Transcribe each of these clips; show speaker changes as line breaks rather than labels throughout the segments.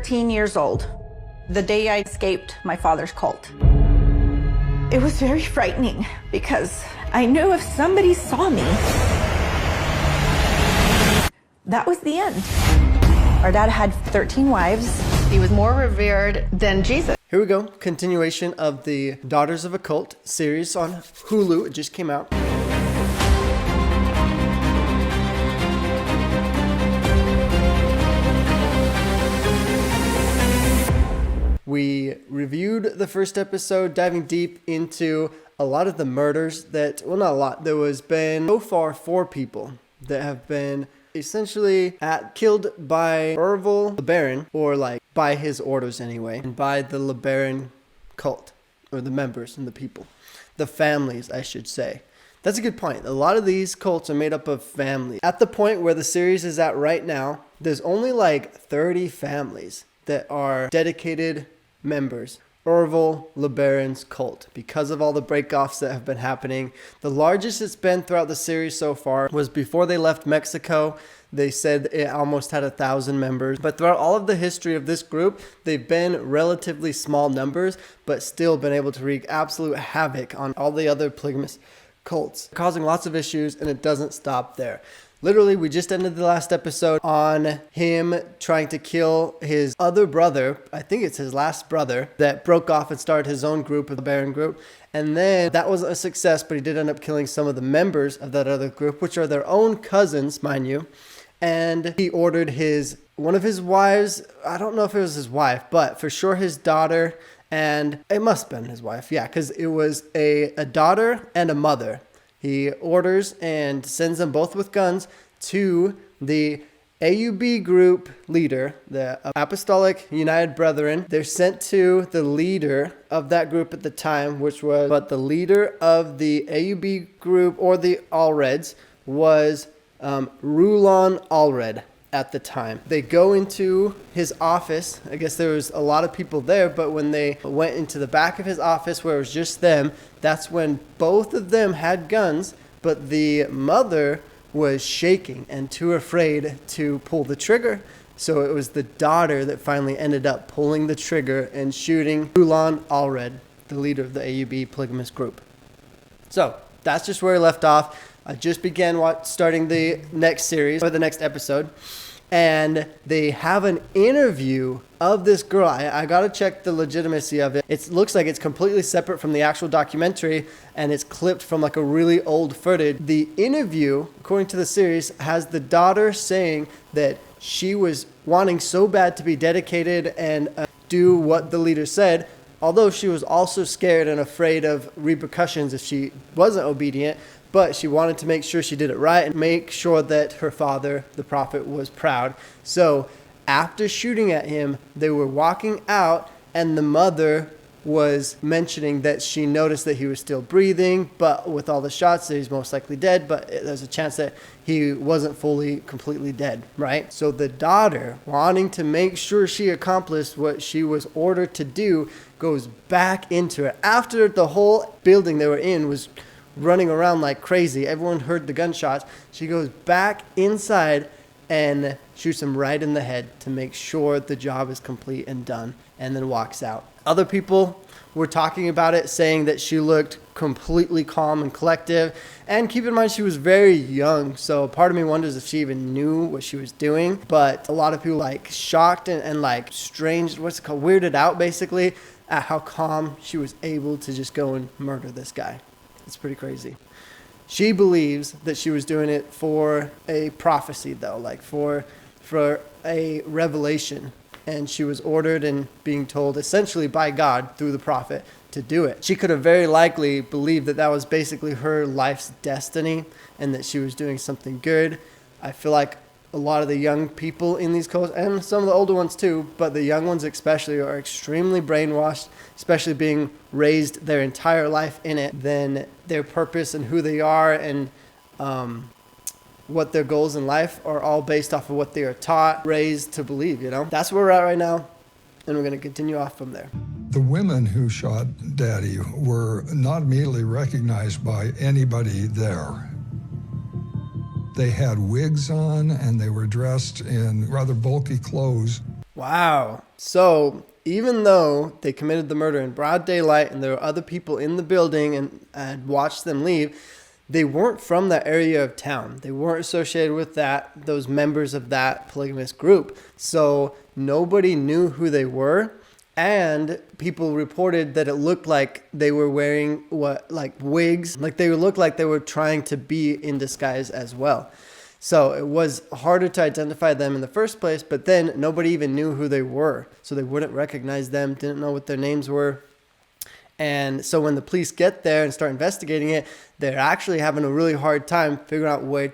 13 years old, the day I escaped my father's cult. It was very frightening because I knew if somebody saw me, that was the end. Our dad had 13 wives. He was more revered than Jesus.
Here we go. Continuation of the Daughters of a Cult series on Hulu. It just came out. We reviewed the first episode, diving deep into a lot of the murders that, well, not a lot. There was been so far 4 people that have been essentially killed by Orville LeBaron, or like by his orders anyway, and by the LeBaron cult, or the members and the people, the families, I should say. That's a good point. A lot of these cults are made up of families. At the point where the series is at right now, there's only like 30 families that are dedicated members. Orville LeBaron's cult, because of all the breakoffs that have been happening. The largest it's been throughout the series so far was before they left Mexico. They said it almost had 1,000 members. But throughout all of the history of this group, they've been relatively small numbers, but still been able to wreak absolute havoc on all the other polygamous cults, causing lots of issues, and it doesn't stop there. Literally, we just ended the last episode on him trying to kill his other brother. I think it's his last brother that broke off and started his own group, the LeBaron group. And then that wasn't a success, but he did end up killing some of the members of that other group, which are their own cousins, mind you. And he ordered one of his wives, I don't know if it was his wife, but for sure his daughter, and it must have been his wife. Yeah, because it was a daughter and a mother. He orders and sends them both with guns to the AUB group leader, the Apostolic United Brethren. They're sent to the leader of that group at the time, but the leader of the AUB group, or the Allreds, was Rulon Allred at the time. They go into his office. I guess there was a lot of people there, but when they went into the back of his office where it was just them, that's when both of them had guns, but the mother was shaking and too afraid to pull the trigger. So it was the daughter that finally ended up pulling the trigger and shooting Rulon Allred, the leader of the AUB polygamous group. So that's just where we left off. I just began starting the next series, or the next episode, and they have an interview of this girl. I got to check the legitimacy of it. It looks like it's completely separate from the actual documentary, and it's clipped from like a really old footage. The interview, according to the series, has the daughter saying that she was wanting so bad to be dedicated and do what the leader said, although she was also scared and afraid of repercussions if she wasn't obedient. But she wanted to make sure she did it right and make sure that her father, the prophet, was proud. So after shooting at him, they were walking out, and the mother was mentioning that she noticed that he was still breathing, but with all the shots, that he's most likely dead, but there's a chance that he wasn't completely dead, right? So the daughter, wanting to make sure she accomplished what she was ordered to do, goes back into it. After the whole building they were in was running around like crazy, everyone heard the gunshots, she goes back inside and shoots him right in the head to make sure the job is complete and done, and then walks out. Other people were talking about it, saying that she looked completely calm and collective, and keep in mind she was very young, so part of me wonders if she even knew what she was doing. But a lot of people like shocked and like strange, weirded out basically at how calm she was able to just go and murder this guy. It's pretty crazy. She believes that she was doing it for a prophecy, though, like for a revelation. And she was ordered and being told essentially by God through the prophet to do it. She could have very likely believed that that was basically her life's destiny and that she was doing something good. I feel like a lot of the young people in these cults, and some of the older ones too, but the young ones especially, are extremely brainwashed, especially being raised their entire life in it. Then their purpose and who they are and what their goals in life are all based off of what they are taught, raised to believe, That's where we're at right now, and we're going to continue off from there.
The women who shot Daddy were not immediately recognized by anybody there. They had wigs on, and they were dressed in rather bulky clothes.
Wow. So even though they committed the murder in broad daylight and there were other people in the building and watched them leave, they weren't from that area of town. They weren't associated with those members of that polygamous group. So nobody knew who they were. And people reported that it looked like they were wearing wigs. Like they looked like they were trying to be in disguise as well. So it was harder to identify them in the first place, but then nobody even knew who they were. So they wouldn't recognize them, didn't know what their names were. And so when the police get there and start investigating it, they're actually having a really hard time figuring out where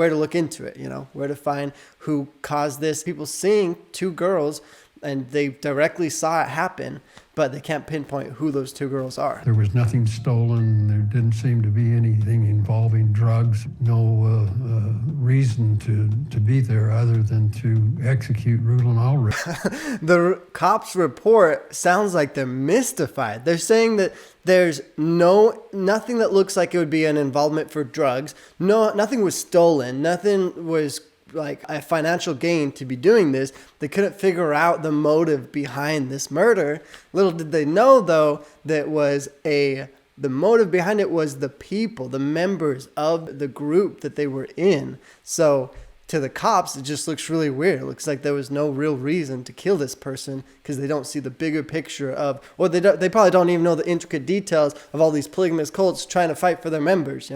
to look into it, where to find who caused this. People seeing two girls and they directly saw it happen, but they can't pinpoint who those two girls are.
There was nothing stolen. There didn't seem to be anything involving drugs. No reason to be there other than to execute Rulon Allred.
The cops' report sounds like they're mystified. They're saying that there's nothing that looks like it would be an involvement for drugs. No, nothing was stolen. Nothing was like a financial gain to be doing this. They couldn't figure out the motive behind this murder. Little did they know, though, that the motive behind it was the people, the members of the group that they were in. So to the cops, it just looks really weird. It looks like there was no real reason to kill this person because they don't see the bigger picture of, or they probably don't even know the intricate details of all these polygamous cults trying to fight for their members,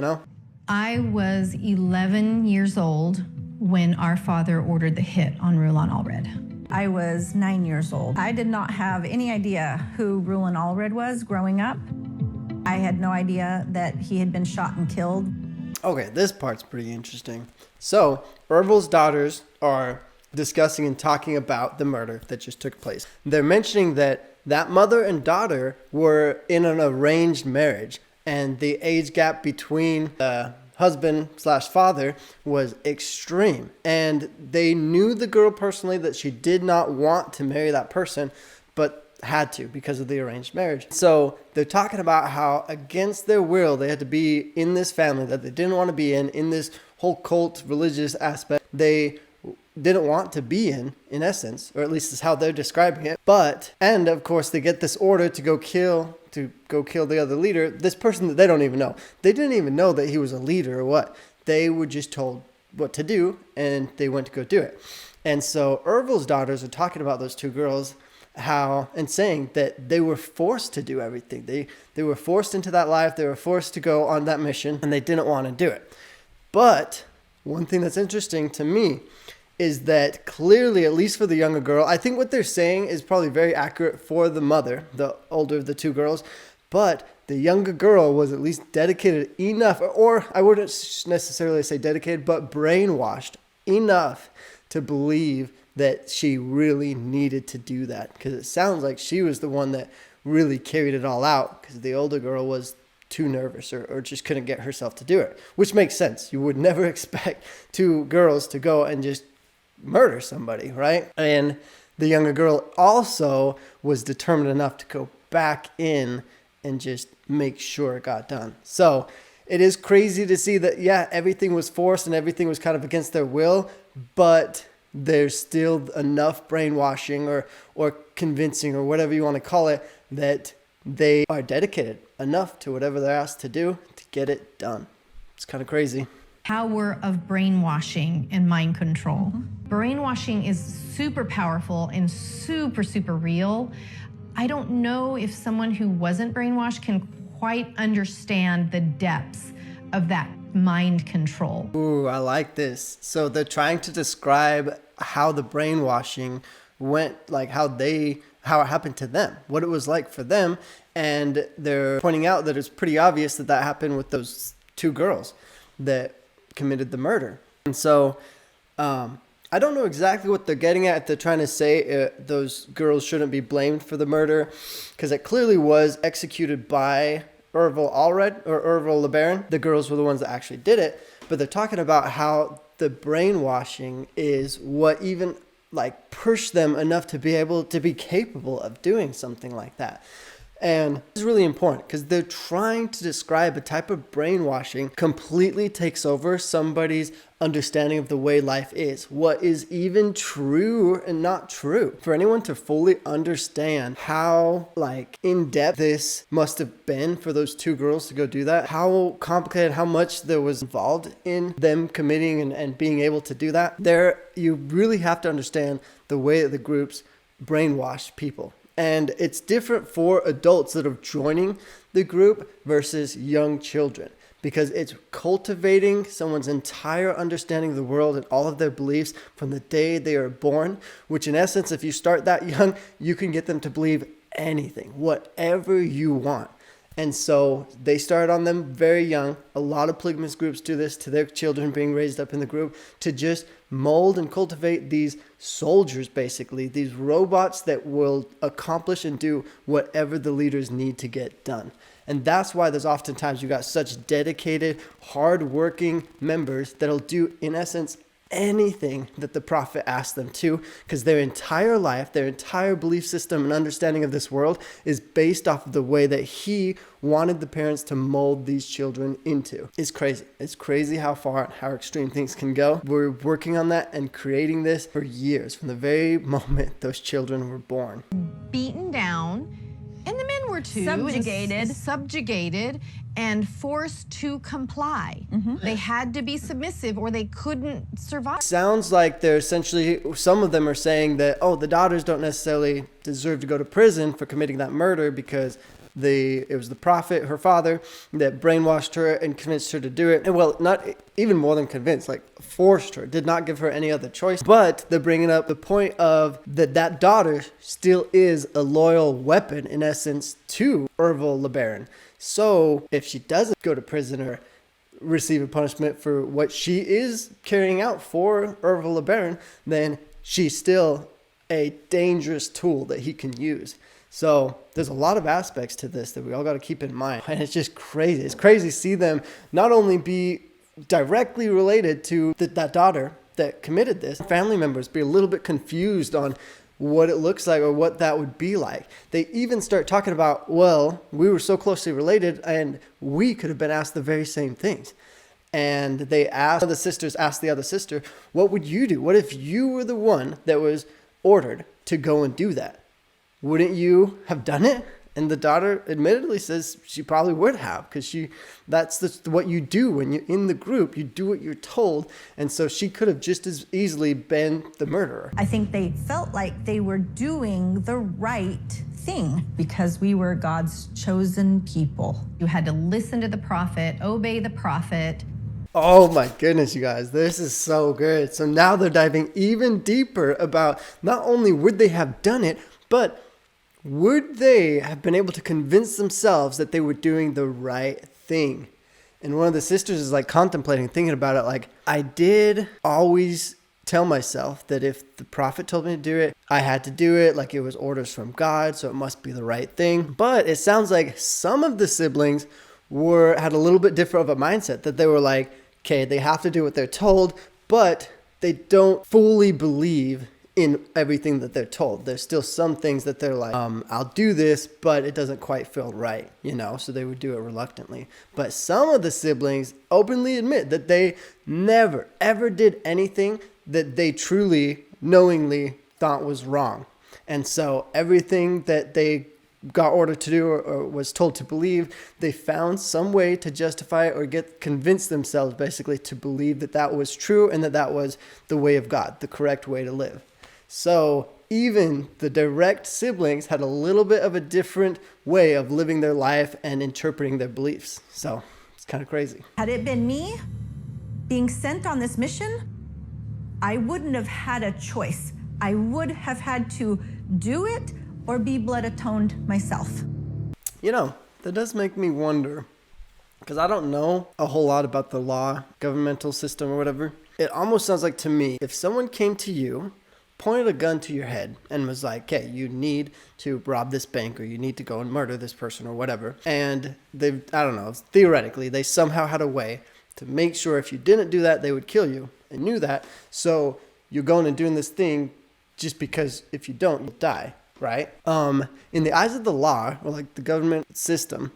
I was 11 years old when our father ordered the hit on Rulon Allred.
I was 9 years old. I did not have any idea who Rulon Allred was growing up. I had no idea that he had been shot and killed.
Okay, this part's pretty interesting. So, Ervil's daughters are discussing and talking about the murder that just took place. They're mentioning that mother and daughter were in an arranged marriage, and the age gap between the husband/father was extreme. And they knew the girl personally, that she did not want to marry that person, but had to because of the arranged marriage. So they're talking about how against their will they had to be in this family that they didn't want to be in this whole cult religious aspect they didn't want to be in essence, or at least is how they're describing it. And of course they get this order to go kill the other leader, this person that they don't even know. They didn't even know that he was a leader or what. They were just told what to do and they went to go do it. And so Ervil's daughters are talking about those two girls, and saying that they were forced to do everything. They were forced into that life. They were forced to go on that mission and they didn't want to do it. But one thing that's interesting to me is that clearly, at least for the younger girl, I think what they're saying is probably very accurate for the mother, the older of the two girls, but the younger girl was at least dedicated enough, or I wouldn't necessarily say dedicated, but brainwashed enough to believe that she really needed to do that, because it sounds like she was the one that really carried it all out, because the older girl was too nervous or just couldn't get herself to do it, which makes sense. You would never expect two girls to go and just murder somebody, right? And the younger girl also was determined enough to go back in and just make sure it got done. So it is crazy to see that, yeah, everything was forced and everything was kind of against their will, but there's still enough brainwashing or convincing or whatever you want to call it, that they are dedicated enough to whatever they're asked to do to get it done. It's kind of crazy.
Power of brainwashing and mind control. Brainwashing is super powerful and super, super real. I don't know if someone who wasn't brainwashed can quite understand the depths of that mind control.
Ooh, I like this. So they're trying to describe how the brainwashing went, like how it happened to them, what it was like for them. And they're pointing out that it's pretty obvious that happened with those two girls that committed the murder. And so I don't know exactly what they're getting at. They're trying to say those girls shouldn't be blamed for the murder, because it clearly was executed by Ervil Allred or Ervil LeBaron. The girls were the ones that actually did it, but they're talking about how the brainwashing is what even pushed them enough to be able to be capable of doing something like that. And this is really important because they're trying to describe a type of brainwashing completely takes over somebody's understanding of the way life is, what is even true and not true. For anyone to fully understand how in depth this must have been for those two girls to go do that, how complicated, how much there was involved in them committing and being able to do that, you really have to understand the way that the groups brainwash people. And it's different for adults that are joining the group versus young children, because it's cultivating someone's entire understanding of the world and all of their beliefs from the day they are born, which in essence, if you start that young, you can get them to believe anything, whatever you want. And so they started on them very young. A lot of polygamous groups do this to their children being raised up in the group, to just mold and cultivate these soldiers, basically, these robots that will accomplish and do whatever the leaders need to get done. And that's why there's oftentimes you got such dedicated, hardworking members that'll do, in essence, anything that the prophet asked them to, because their entire life, their entire belief system and understanding of this world is based off of the way that he wanted the parents to mold these children into. It's crazy. It's crazy how far and how extreme things can go. We're working on that and creating this for years, from the very moment those children were born.
Beaten down, and the men were too. Subjugated and forced to comply. They had to be submissive or they couldn't survive.
Sounds like they're essentially, some of them are saying that, the daughters don't necessarily deserve to go to prison for committing that murder because it was the prophet, her father, that brainwashed her and convinced her to do it. And well, not even more than convinced, forced her, did not give her any other choice. But they're bringing up the point of that daughter still is a loyal weapon, in essence, to Ervil LeBaron. So if she doesn't go to prison or receive a punishment for what she is carrying out for Ervil LeBaron, then she's still a dangerous tool that he can use. So there's a lot of aspects to this that we all got to keep in mind. And it's just crazy. It's crazy to see them not only be directly related to that daughter that committed this, family members be a little bit confused on what it looks like or what that would be like. They even start talking about, we were so closely related and we could have been asked the very same things. And the sisters asked the other sister, what would you do? What if you were the one that was ordered to go and do that? Wouldn't you have done it? And the daughter admittedly says she probably would have, because that's what you do when you're in the group. You do what you're told. And so she could have just as easily been the murderer.
I think they felt like they were doing the right thing because we were God's chosen people.
You had to listen to the prophet, obey the prophet.
Oh my goodness, you guys, this is so good. So now they're diving even deeper about not only would they have done it, but would they have been able to convince themselves that they were doing the right thing? And one of the sisters is contemplating, thinking about it, I did always tell myself that if the prophet told me to do it, I had to do it, it was orders from God, so it must be the right thing. But it sounds like some of the siblings had a little bit different of a mindset, that they were okay, they have to do what they're told, but they don't fully believe in everything that they're told. There's still some things that they're I'll do this, but it doesn't quite feel right, so they would do it reluctantly. But some of the siblings openly admit that they never, ever did anything that they truly, knowingly thought was wrong. And so everything that they got ordered to do or was told to believe, they found some way to justify or convince themselves basically to believe that was true and that was the way of God, the correct way to live. So even the direct siblings had a little bit of a different way of living their life and interpreting their beliefs. So it's kind of crazy.
Had it been me being sent on this mission, I wouldn't have had a choice. I would have had to do it or be blood atoned myself.
That does make me wonder, because I don't know a whole lot about the law, governmental system or whatever. It almost sounds like to me, if someone came to you, pointed a gun to your head and was okay, you need to rob this bank or you need to go and murder this person or whatever. And theoretically, they somehow had a way to make sure if you didn't do that, they would kill you and knew that. So you're going and doing this thing just because if you don't, you'll die. right? In the eyes of the law, or like the government system,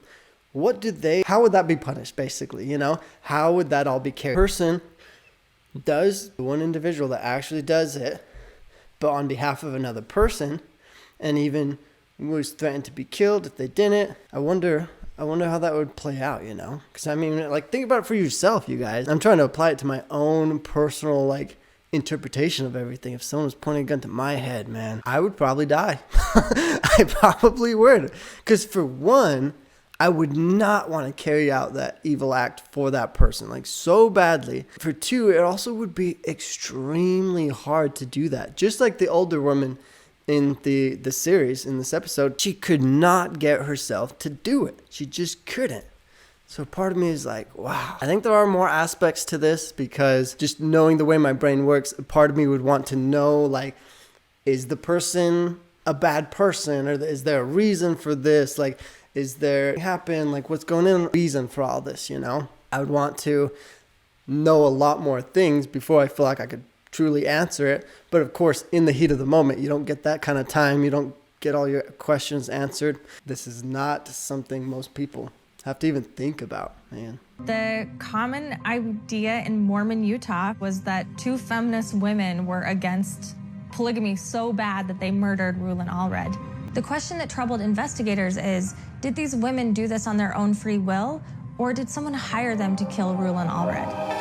how would that be punished, basically, you know? How would that all be carried? Person does, one individual that actually does it, but on behalf of another person, and even was threatened to be killed if they didn't. I wonder how that would play out, you know? Because I mean, like, think about it for yourself, you guys. I'm trying to apply it to my own personal, like, interpretation of everything. If someone was pointing a gun to my head, man, I would probably die. I probably would. Because for one, I would not want to carry out that evil act for that person, like, so badly. For two, it also would be extremely hard to do that. Just like the older woman in the series, in this episode, she could not get herself to do it. She just couldn't. So part of me is like, wow. I think there are more aspects to this, because just knowing the way my brain works, part of me would want to know, like, is the person a bad person, or is there a reason for this? Like, is there happen? Like, what's going on? Reason for all this, you know? I would want to know a lot more things before I feel like I could truly answer it. But of course, in the heat of the moment, you don't get that kind of time. You don't get all your questions answered. This is not something most people have to even think about, man.
The common idea in Mormon Utah was that two feminist women were against polygamy so bad that they murdered Rulon Allred. The question that troubled investigators is, did these women do this on their own free will, or did someone hire them to kill Rulon Allred?